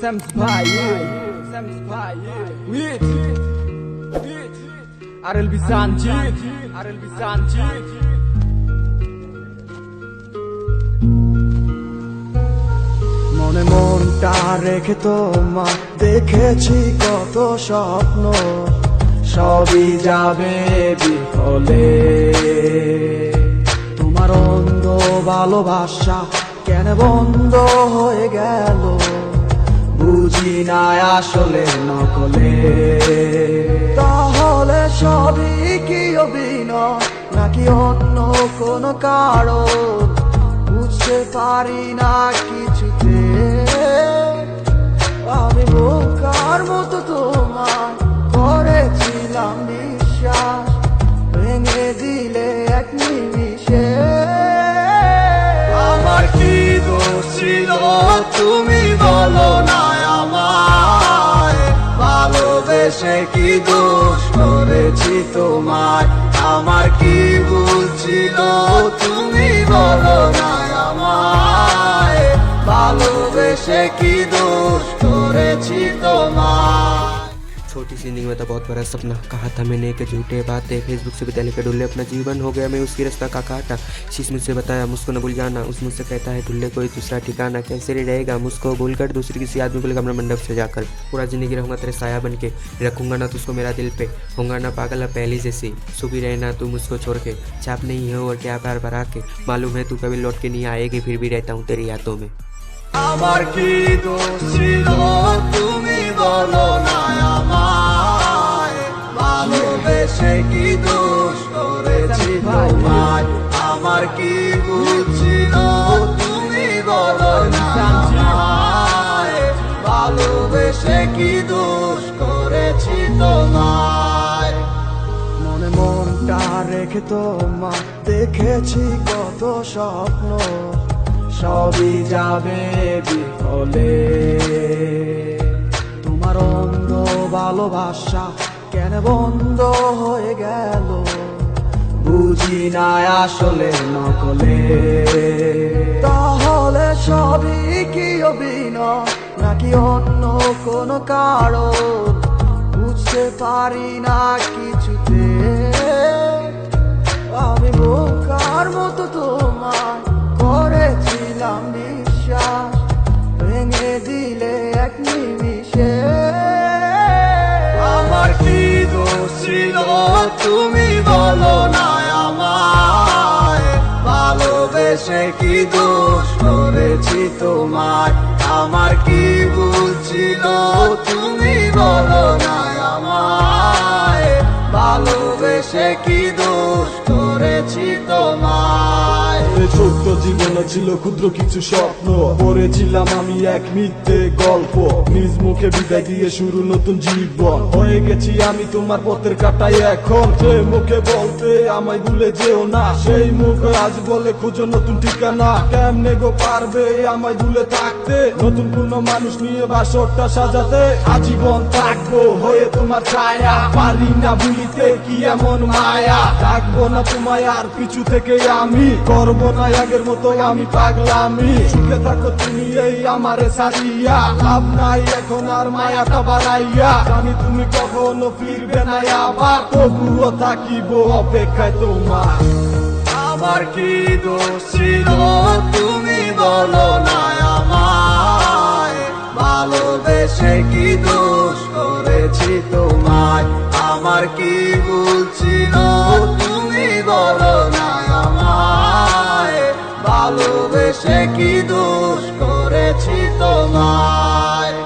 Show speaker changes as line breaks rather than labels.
Sam's Wait RLB Sanjit
মনে মনটা রেখে তোমার দেখেছি কত স্বপ্ন, সবই যাবে বিফলে। তোমার অন্ধ ভালোবাসা কেন বন্ধ হয়ে গেল, বুঝি না আসলে নকলে। তাহলে সবই কি অভিনয় নাকি অন্য কোনো কারণ, বুঝতে পারি না কিছুতে। আমি বোকার মতো তোমায় করেছিলাম বিশ্বাস, ভেঙে দিলে এক নিমিষে। আমার কি দোষ ছিল তুমি বলো না আমায়, ভালোবেসে কি দোষ করেছি তোমায়। আমার কি ভুল ছিল তুমি বলো না আমায়, ভালোবেসে কি দোষ করেছি তোমায়।
छोटी सी जिंदगी में था बहुत बड़ा सपना, कहा था मैंने कि झूठे बातें फेसबुक से विद्यालय के ढुल्ले अपना जीवन हो गया मैं उसकी रास्ता का काटा। शीश मुझसे बताया मुझको न भूल जाना, उस मुझसे कहता है ढुल्ले कोई दूसरा ठिकाना, कैसे रहेगा मुझको भूलकर दूसरी किसी आदमी को लेकर अपना मंडप से जाकर। पूरा जिंदगी रहूंगा तेरे साया बन के, रखूंगा ना तुझको मेरा दिल पे, होगा ना पागल अब पहली जैसी, सुबह रहना तू मुझको छोड़ के। चाप नहीं है और क्या प्यार भरा के, मालूम है तू कभी लौट के नहीं आएगी, फिर भी रहता हूँ तेरी यादों में।
আমার কি দোষ ছিল তুমি বলো না আমায়, ভালোবেসে কি দোষ করেছি তোমায়। আমার কি ভুল ছিল তুমি বলো না আমায়, ভালোবেসে কি দোষ করেছি তোমায়। মনে মনটা রেখে তোমার দেখেছি কত স্বপ্ন, সবই যাবে বিফলে। তোমার অন্ধ ভালোবাসা কেন বন্ধ হয়ে গেল, বুঝি না আসলে নকলে। তাহলে সবই কি অভিনয় নাকি অন্য কোনো কারণ, বুঝতে পারি না কিছুতে। আমি বোকার মতো তোমায় করেছিলাম বিশ্বাস, ভেঙে দিলে এক নিমিষে। আমার কি দোষ ছিল তুমি বলো না আমায়, ভালোবেসে কি দোষ করেছি তোমায়। আমার কি ভুল ছিল তুমি বলো না আমায়, ভালোবেসে কি দোষ করেছি তোমায়।
ছোট্ট জীবনে ছিল ক্ষুদ্র কিছু স্বপ্ন, পড়েছিলাম আমি এক মিথ্যে গল্প, নিজ মুখে বিদায় দিয়ে শুরু নতুন জীবন। হয়ে গেছি আমি তোমার পথের কাটাই এখন, যে মুখে বলতে আমায় ভুলে যেও না, সেই মুখ আজ বলে খুঁজো নতুন ঠিকানা। কেমনে গো পারবে আমায় ভুলে থাকতে, নতুন কোনো মানুষ নিয়ে বাসরটা সাজাতে। আজীবন থাকবো হয়ে তোমার ছায়া, পারি না ভুলিতে কি এমন মায়া। থাকবো না তোমায় আর পিছু থেকে আমি, করবো না আগের মতো আমি পাগলামি। সুখে থাকো তুমি এই আমারে সারিয়া, লাভ নাই এখন আর মায়াটা বাড়াইয়া। জানি তুমি কখনো ফিরবে না আবার, তবুও থাকিব অপেক্ষায় তোমার।
আমার কি দোষ ছিল তুমি বলো না আমায়, ভালোবেসে কি দোষ করেছি তোমায়। আমার কি ভুল ছিল তুমি বলো না আমায়, ভালোবেসে কি দোষ করেছি তোমায়।